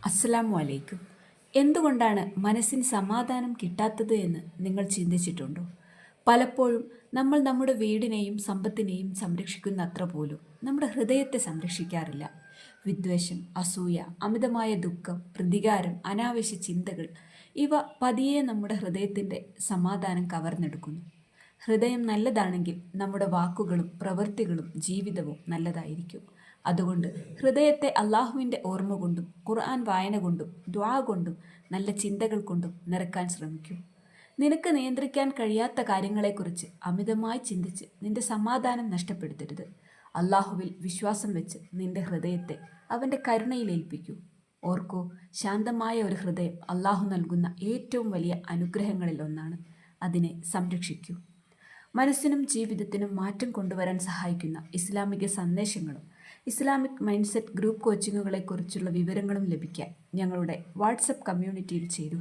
അസ്സലാമു അലൈക്കും. എന്തുകൊണ്ടാണ് മനസ്സിന് സമാധാനം കിട്ടാത്തത് എന്ന് നിങ്ങൾ ചിന്തിച്ചിട്ടുണ്ടോ? പലപ്പോഴും നമ്മൾ നമ്മുടെ വീടിനെയും സമ്പത്തിനെയും സംരക്ഷിക്കുന്ന അത്ര പോലും നമ്മുടെ ഹൃദയത്തെ സംരക്ഷിക്കാറില്ല. വിദ്വേഷം, അസൂയ, അമിതമായ ദുഃഖം, പ്രതികാരം, അനാവശ്യ ചിന്തകൾ ഇവ പതിയെ നമ്മുടെ ഹൃദയത്തിൻ്റെ സമാധാനം കവർന്നെടുക്കുന്നു. ഹൃദയം നല്ലതാണെങ്കിൽ നമ്മുടെ വാക്കുകളും പ്രവൃത്തികളും ജീവിതവും നല്ലതായിരിക്കും. അതുകൊണ്ട് ഹൃദയത്തെ അള്ളാഹുവിൻ്റെ ഓർമ്മ കൊണ്ടും ഖുർആൻ വായന കൊണ്ടും ദ്വാ കൊണ്ടും നല്ല ചിന്തകൾ കൊണ്ടും നിറക്കാൻ ശ്രമിക്കൂ. നിനക്ക് നിയന്ത്രിക്കാൻ കഴിയാത്ത കാര്യങ്ങളെക്കുറിച്ച് അമിതമായി ചിന്തിച്ച് നിന്റെ സമാധാനം നഷ്ടപ്പെടുത്തരുത്. അള്ളാഹുവിൽ വിശ്വാസം വെച്ച് നിന്റെ ഹൃദയത്തെ അവൻ്റെ കരുണയിൽ ഏൽപ്പിക്കൂ. ഓർക്കൂ, ശാന്തമായ ഒരു ഹൃദയം അള്ളാഹു നൽകുന്ന ഏറ്റവും വലിയ അനുഗ്രഹങ്ങളിൽ ഒന്നാണ്. അതിനെ സംരക്ഷിക്കൂ. മനസ്സിനും ജീവിതത്തിനും മാറ്റം കൊണ്ടുവരാൻ സഹായിക്കുന്ന ഇസ്ലാമിക സന്ദേശങ്ങളും ഇസ്ലാമിക് മൈൻഡ് സെറ്റ് ഗ്രൂപ്പ് കോച്ചിങ്ങുകളെക്കുറിച്ചുള്ള വിവരങ്ങളും ലഭിക്കാൻ ഞങ്ങളുടെ വാട്സപ്പ് കമ്മ്യൂണിറ്റിയിൽ ചേരൂ.